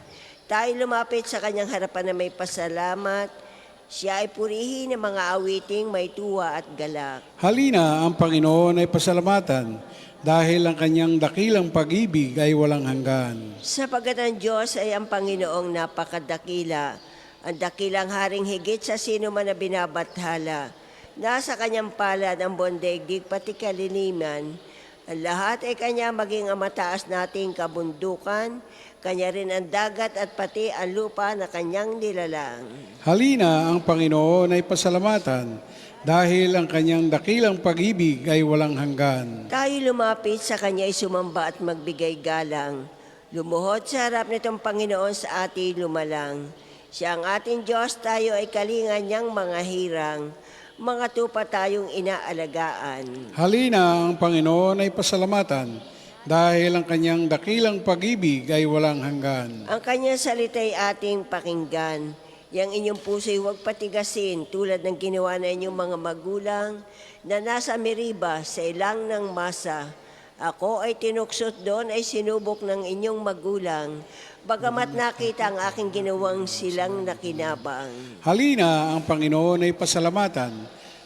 Tayo lumapit sa kanyang harapan na may pasalamat. Siya ay purihin ng mga awiting may tuwa at galak. Halina ang Panginoon ay pasalamatan dahil ang kanyang dakilang pag-ibig ay walang hanggan. Sapagat ang Diyos ay ang Panginoong napakadakila, ang dakilang haring higit sa sino man na binabathala. Nasa kanyang palad ang buong daigdig pati kaliniman. Ang lahat ay kanya maging ang mataas nating kabundukan, kanya rin ang dagat at pati ang lupa na kanyang nilalang. Halina ang Panginoon ay pasalamatan dahil ang kanyang dakilang pag-ibig ay walang hanggan. Tayo lumapit sa kanya ay sumamba at magbigay galang. Lumuhod sa harap nitong Panginoon sa ating lumalang. Siya ang ating Diyos, tayo ay kalingan niyang mga hirang. Mga tupa tayong inaalagaan. Halina ang Panginoon ay pasalamatan dahil ang kanyang dakilang pag-ibig ay walang hanggan. Ang kanyang salita ay ating pakinggan. Yang inyong puso'y huwag patigasin tulad ng ginawa na inyong mga magulang na nasa Meriba sa ilang ng masa. Ako ay tinuksot doon ay sinubok ng inyong magulang. Bagamat nakita ang aking ginawang silang nakinabang. Halina ang Panginoon ay pasalamatan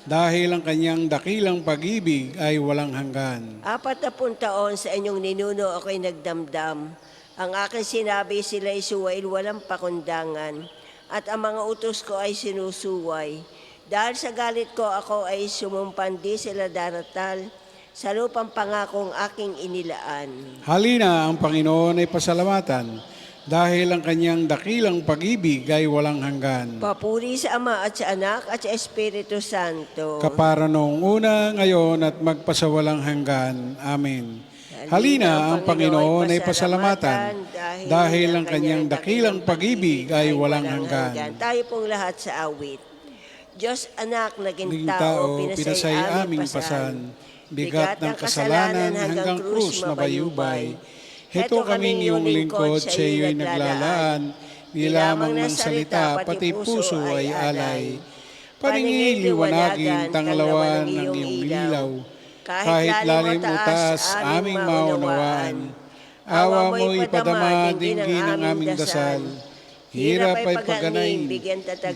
dahil ang kanyang dakilang pag-ibig ay walang hanggan. 40 taon sa inyong ninuno ako'y nagdamdam. Ang aking sinabi sila isuwail walang pakundangan. At ang mga utos ko ay sinusuway. Dahil sa galit ko ako ay sumumpandi sila daratal sa lupang pangakong aking inilaan. Halina ang Panginoon ay pasalamatan dahil ang kanyang dakilang pag-ibig ay walang hanggan. Papuri sa Ama at sa Anak at sa Espiritu Santo. Kapara noong una, ngayon at magpasawalang hanggan. Amen. Halina ang Panginoon ay pasalamatan dahil ang kanyang dakilang pag-ibig ay walang hanggan. Tayo pong lahat sa awit. Diyos anak naging Naging tao, pinasay aming pasan, bigat ng kasalanan hanggang krus na bayubay. Heto kaming iyong lingkod, sa iyo'y naglalaan, nilamang ng salita, pati puso ay alay. Paningin liwanagin, tanglawan ng iyong ilaw, kahit lalim o taas aming maunawaan. Awa mo'y padama dinggin ang aming dasal, hirap ay pagganay, bigyan tatag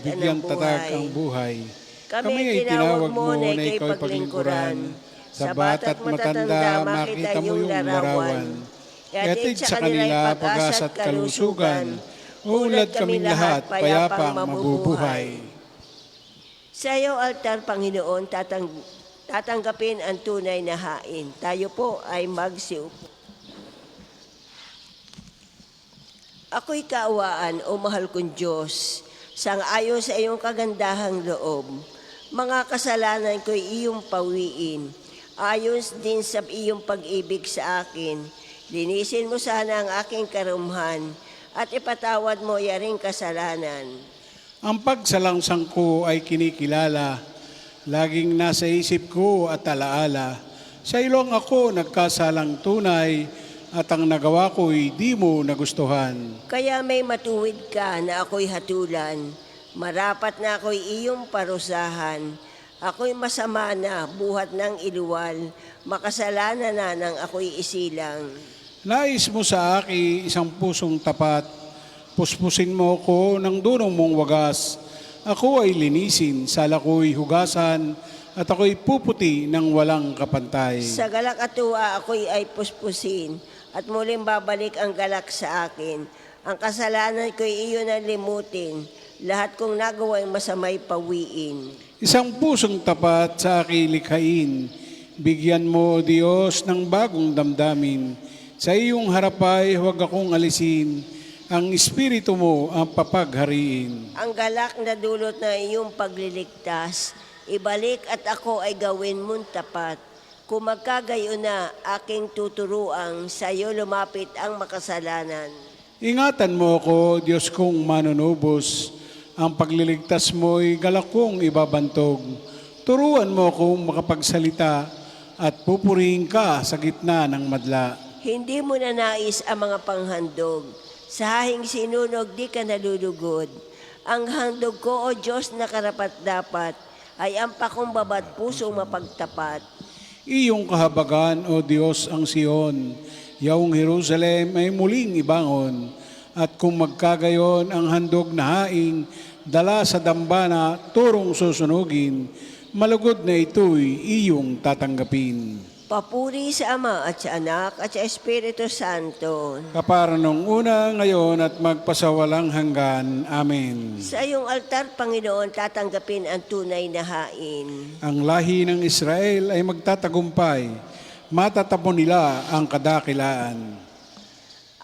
ang buhay. Kami ay tinawag mo na ikaw'y paglingkuran, sa bata't matatanda makita mo yung larawan. Yatid sa kanila pag-asa at kalusugan, ulad kaming lahat, payapang mabubuhay. Sa iyo, altar, Panginoon, tatanggapin ang tunay na hain. Tayo po ay magsiupo. Ako'y kaawaan, o mahal kong Diyos, sang-ayon sa iyong kagandahang loob. Mga kasalanan ko'y iyong pawiin, ayon din sa iyong pag-ibig sa akin. Linisin mo sana ang aking karumhan at ipatawad mo yaring kasalanan. Ang pagsalangsang ko ay kinikilala, laging nasa isip ko at alaala. Sa ilong ako nagkasalang tunay, at ang nagawa ko'y di mo nagustuhan. Kaya may matuwid ka na ako'y hatulan, marapat na ako'y iyong parusahan. Ako'y masama na, buhat ng iluwal, makasalanan na nang ako'y isilang. Nais mo sa akin isang pusong tapat, puspusin mo ko ng dunong mong wagas. Ako ay linisin, sala ko'y hugasan, at ako'y puputi ng walang kapantay. Sa galak at tuwa ako'y ay puspusin, at muling babalik ang galak sa akin. Ang kasalanan ko'y iyo na limutin, lahat kong nagawa'y masamay pawiin. Isang pusong tapat sa akin likhain, bigyan mo, Diyos, ng bagong damdamin. Sa iyong harapay, huwag akong alisin, ang Espiritu mo ang papaghariin. Ang galak na dulot na iyong pagliligtas, ibalik at ako ay gawin mong tapat. Kung magkagayon na aking tuturuang, sa iyo lumapit ang makasalanan. Ingatan mo ko, Diyos kong manunubos, Ang pagliligtas mo'y galak kong ibabantog. Turuan mo akong makapagsalita at pupurihin ka sa gitna ng madla. Hindi mo na nais ang mga panghandog. Sa hahing sinunog di ka nalulugod. Ang handog ko, O Diyos na karapat-dapat, ay ang pakumbabad pusong mapagtapat. Iyong kahabagan, O Diyos, ang Sion. Yaong Jerusalem ay muling ibangon. At kung magkagayon ang handog na haing, dala sa dambana, turong susunugin, malugod na ito'y iyong tatanggapin. Papuri sa Ama at sa Anak at sa Espiritu Santo. Kapara nung una, ngayon at magpasawalang hanggan. Amen. Sa iyong altar, Panginoon, tatanggapin ang tunay na hain. Ang lahi ng Israel ay magtatagumpay. Matatapon nila ang kadakilaan.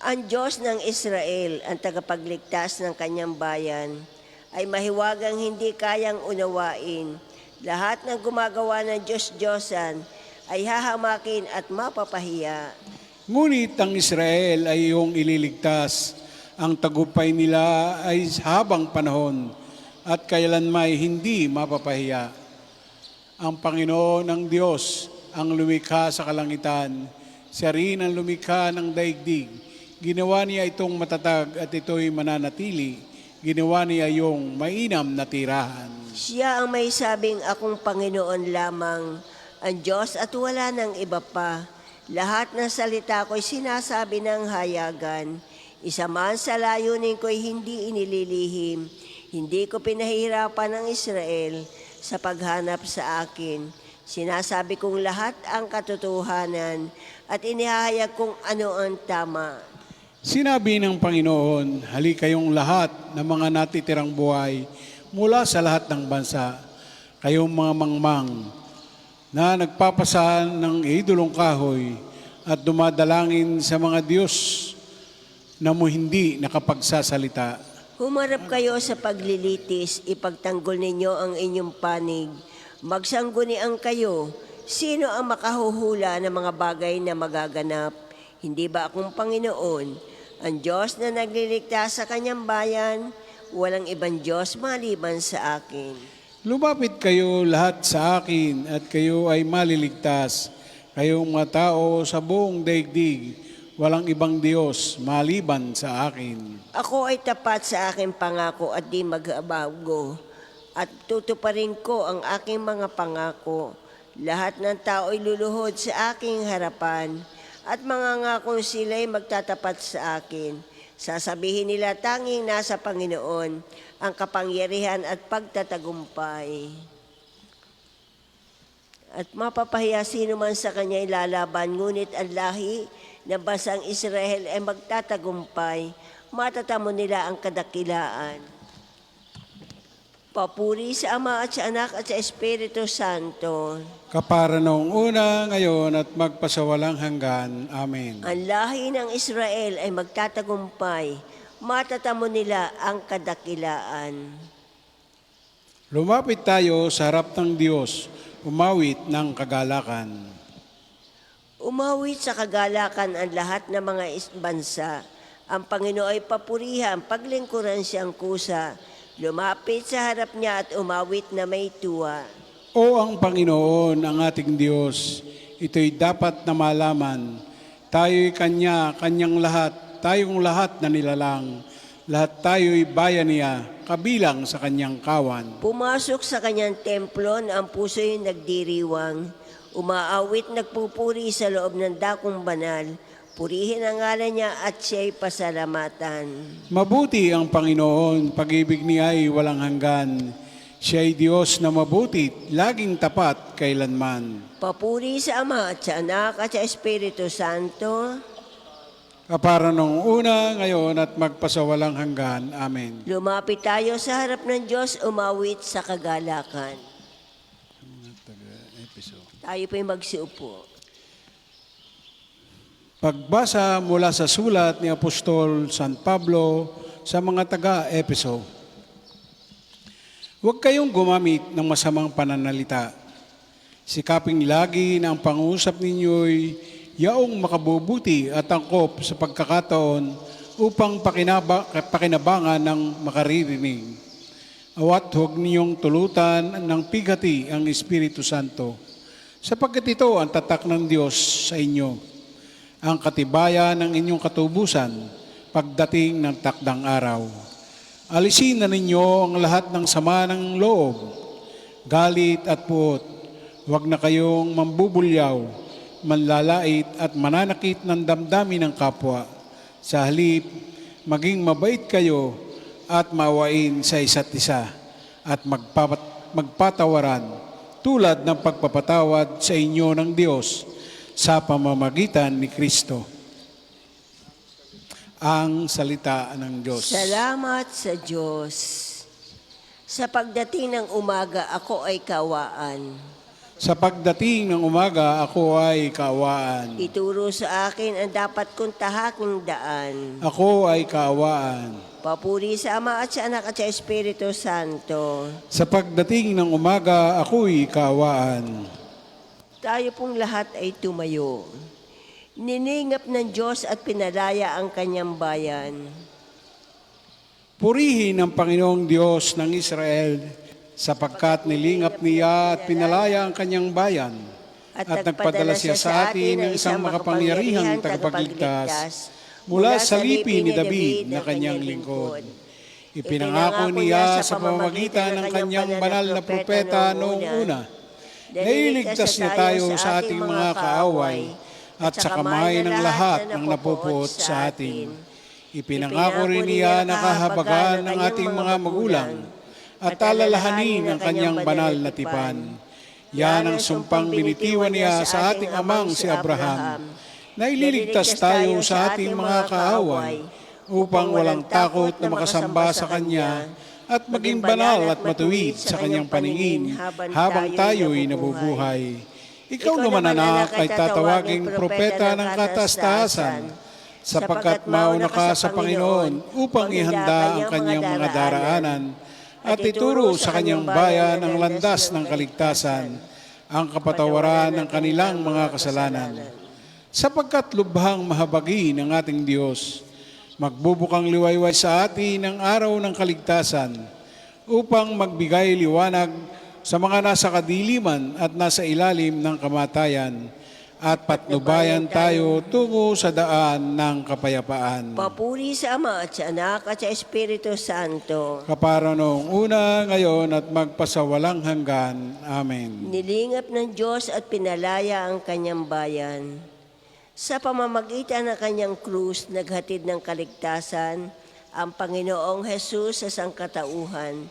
Ang Diyos ng Israel, ang tagapagligtas ng kanyang bayan, ay mahiwagang hindi kayang unawain. Lahat ng gumagawa ng Diyos-Diyosan ay hahamakin at mapapahiya. Ngunit ang Israel ay iyong ililigtas. Ang tagumpay nila ay habang panahon at kailanmay hindi mapapahiya. Ang Panginoon ang Diyos ang lumikha sa kalangitan. Siya rin ang lumikha ng daigdig. Ginawa niya itong matatag at ito'y mananatili. Ginawa niya yung mainam na tirahan. Siya ang may sabing akong Panginoon lamang, ang Diyos at wala nang iba pa. Lahat ng salita ko'y sinasabi ng hayagan. Isa man sa layunin ko'y hindi inililihim. Hindi ko pinahihirapan ang Israel sa paghanap sa akin. Sinasabi kong lahat ang katotohanan at inihahayag kung ano ang tama. Sinabi ng Panginoon, hali kayong lahat ng mga natitirang buhay mula sa lahat ng bansa. Kayong mga mangmang na nagpapasahan ng idolong kahoy at dumadalangin sa mga Diyos na mo hindi nakapagsasalita. Humarap kayo sa paglilitis, ipagtanggol ninyo ang inyong panig. Magsanggunian kayo. Sino ang makahuhula ng mga bagay na magaganap? Hindi ba akong Panginoon? Ang Diyos na nagliligtas sa kanyang bayan, walang ibang Diyos maliban sa akin. Lumapit kayo lahat sa akin at kayo ay maliligtas. Kayong mga tao sa buong daigdig, walang ibang Diyos maliban sa akin. Ako ay tapat sa aking pangako at di magbabago. At tutuparin ko ang aking mga pangako. Lahat ng tao ay luluhod sa aking harapan. At mga ngakong sila'y magtatapat sa akin. Sasabihin nila tanging nasa Panginoon ang kapangyarihan at pagtatagumpay. At mapapahiya sino man sa kanya ilalaban, ngunit ang lahi ng bansang Israel ay magtatagumpay. Matatamo nila ang kadakilaan. Papuri sa Ama at sa Anak at sa Espiritu Santo. Kapara noong una, ngayon at magpasawalang hanggan. Amen. Ang lahi ng Israel ay magtatagumpay. Matatamo nila ang kadakilaan. Lumapit tayo sa harap ng Diyos, umawit ng kagalakan. Umawit sa kagalakan ang lahat ng mga bansa. Ang Panginoon ay papurihan, paglingkuran siyang kusa. Lumapit sa harap niya at umawit na may tuwa. O ang Panginoon, ang ating Diyos, ito'y dapat na malaman. Tayo'y kanyang lahat, tayong lahat na nilalang. Lahat tayo'y bayan niya, kabilang sa kanyang kawan. Pumasok sa kanyang templo na ang puso'y nagdiriwang. Umaawit nagpupuri sa loob ng dakong banal. Purihin ang ngalan niya at siya'y pasalamatan. Mabuti ang Panginoon, pag-ibig niya ay walang hanggan. Siya'y Diyos na mabuti, laging tapat kailanman. Papuri sa Ama at sa Anak at sa Espiritu Santo. Kapara nung una, ngayon at magpasawalang hanggan. Amen. Lumapit tayo sa harap ng Diyos, umawit sa kagalakan. Tayo po'y magsiupo. Pagbasa mula sa sulat ni Apostol San Pablo sa mga taga-Epeso. Huwag kayong gumamit ng masamang pananalita. Sikaping lagi na ang pangusap ninyo'y yaong makabubuti at angkop sa pagkakataon upang pakinabangan ng makaririnig. Awat huwag niyong tulutan ng pigati ang Espiritu Santo, sapagkat ito ang tatak ng Diyos sa inyo, ang katibayan ng inyong katubusan pagdating ng takdang araw. Alisin na ninyo ang lahat ng sama ng loob, galit at puot. Huwag na kayong mambubulyaw, manlalait at mananakit ng damdamin ng kapwa. Sa halip, maging mabait kayo at maawain sa isa't isa at magpatawaran tulad ng pagpapatawad sa inyo ng Diyos sa pamamagitan ni Kristo. Ang salita ng Diyos. Salamat sa Diyos. Sa pagdating ng umaga, ako ay kawaan. Sa pagdating ng umaga, ako ay kaawaan. Ituro sa akin ang dapat kong tahaking daan. Ako ay kaawaan. Papuri sa Ama at sa Anak at sa Espiritu Santo. Sa pagdating ng umaga, ako'y kaawaan. Tayo pong lahat ay tumayo. Niningap ng Diyos at pinalaya ang kanyang bayan. Purihin ang Panginoong Diyos ng Israel, sapagkat nilingap niya at pinalaya ang kanyang bayan. At nagpadala siya sa atin ng isang makapangyarihang tagapagligtas mula sa lipi ni David na kanyang lingkod. Ipinangako niya sa pamamagitan ng kanyang banal na propeta noong una na iligtas niya tayo sa ating mga kaaway at sa kamay ng lahat ng napupuot sa atin. Ipinangako rin niya na kahabagan ng ating mga magulang at alalahanin ang kanyang banal na tipan. Yan ang sumpang binitiwan niya sa ating amang si Abraham, na ililigtas tayo sa ating mga kaaway upang walang takot na makasamba sa Kanya at maging banal at matuwid sa Kanyang paningin habang tayo'y nabubuhay. Ikaw naman, anak, ay tatawaging propeta ng katastasan, sapagkat mauna ka sa Panginoon upang ihanda ang Kanyang mga daraanan at ituro sa Kanyang bayan ang landas ng kaligtasan, ang kapatawaran ng kanilang mga kasalanan. Sapagkat lubhang mahabagi ng ating Diyos, magbubukang liwayway sa atin ang araw ng kaligtasan upang magbigay liwanag sa mga nasa kadiliman at nasa ilalim ng kamatayan at patnubayan tayo tungo sa daan ng kapayapaan. Papuri sa Ama at sa Anak at sa Espiritu Santo. Kapara noong una, ngayon at magpasawalang hanggan. Amen. Nilingap ng Diyos at pinalaya ang kanyang bayan. Sa pamamagitan ng kanyang krus, naghatid ng kaligtasan ang Panginoong Hesus sa sangkatauhan.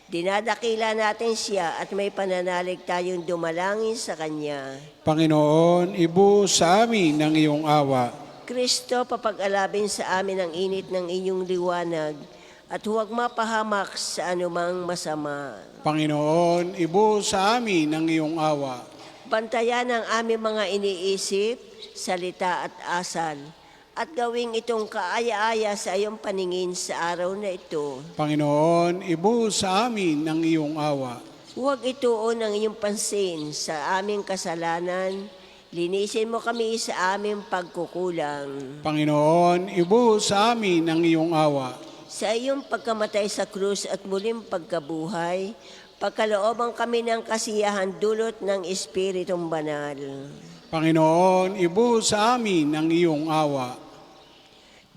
Dinadakila natin siya at may pananalig tayong dumalangin sa Kanya. Panginoon, ibuhos sa amin ang iyong awa. Kristo, papag-alabin sa amin ang init ng inyong liwanag at huwag mapahamak sa anumang masama. Panginoon, ibuhos sa amin ang iyong awa. Bantayan ang aming mga iniisip, salita at asal, at gawing itong kaaya-aya sa iyong paningin sa araw na ito. Panginoon, ibuhos sa amin ang iyong awa. Huwag ituon ang iyong pansin sa aming kasalanan. Linisin mo kami sa aming pagkukulang. Panginoon, ibuhos sa amin ang iyong awa. Sa iyong pagkamatay sa krus at muling pagkabuhay, pagkalooban kami ng kasiyahan dulot ng Espiritong Banal. Panginoon, ibuhos sa amin ang iyong awa.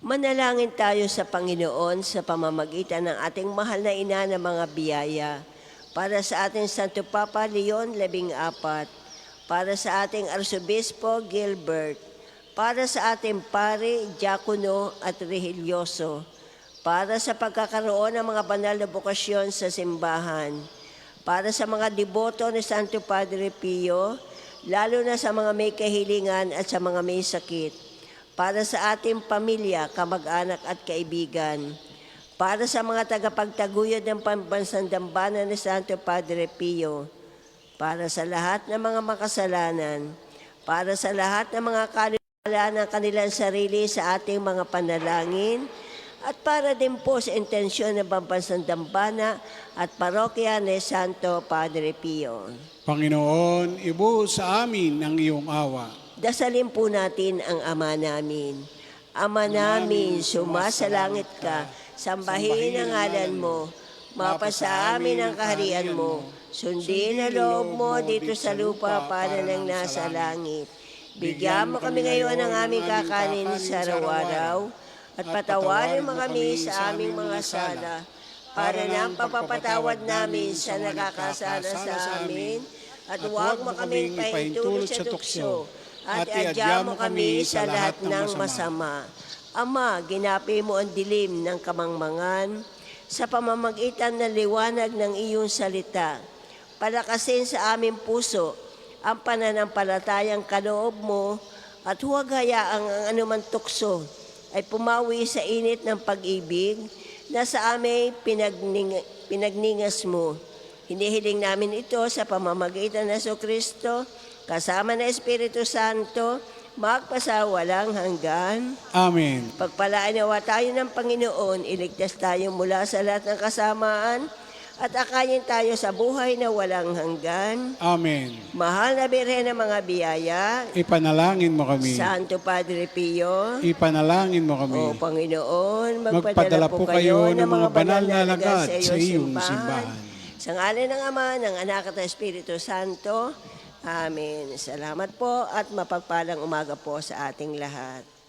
Manalangin tayo sa Panginoon sa pamamagitan ng ating mahal na ina ng mga biyaya, para sa ating Santo Papa Leon 14, para sa ating Arsobispo Gilbert, para sa ating pare, diakono at rehilyoso, para sa pagkakaroon ng mga banal na bokasyon sa simbahan, para sa mga deboto ni Santo Padre Pio, lalo na sa mga may kahilingan at sa mga may sakit, para sa ating pamilya, kamag-anak at kaibigan, para sa mga tagapagtaguyod ng pambansang dambana ni Santo Padre Pio, para sa lahat ng mga makasalanan, para sa lahat ng mga kanila ng kanilang sarili sa ating mga panalangin, at para din po sa intensyon ng pambansang dambana at parokya ni Santo Padre Pio. Panginoon, ibuhos sa amin ang iyong awa. Dasalin po natin ang Ama namin. Ama namin, sumasalangit ka, sambahin ang ngalan mo, Mapasa amin ang kaharian mo. Sundin ang loob mo dito sa lupa para nang nasa langit. Bigyan mo kami ngayon ng aming kakanin sa araw-araw at patawarin mo kami sa aming mga sala para na ang papapatawad namin sa nakakasala sa amin at huwag mo kaming paintulot sa tukso at iadya mo kami sa lahat ng masama. Ama, ginapi mo ang dilim ng kamangmangan sa pamamagitan ng liwanag ng iyong salita. Palakasin sa aming puso ang pananampalatayang kaloob mo at huwag hayaang ang anumang tukso ay pumawi sa init ng pag-ibig na sa aming pinagningas mo. Hinihiling namin ito sa pamamagitan ng Jesucristo, kasama ng Espiritu Santo, magpasawalang hanggan. Amen. Pagpalaan nawa tayo ng Panginoon, iligtas tayo mula sa lahat ng kasamaan, at akayin tayo sa buhay na walang hanggan. Amen. Mahal na Birhen ng mga biyaya, Ipanalangin mo kami. Santo Padre Pio, Ipanalangin mo o kami. Panginoon, Magpadala po kayo ng mga banal na alagad sa iyong simbahan. Sa ngalan ng Ama, ng Anak at ng Espiritu Santo. Amen. Salamat po at mapagpalang umaga po sa ating lahat.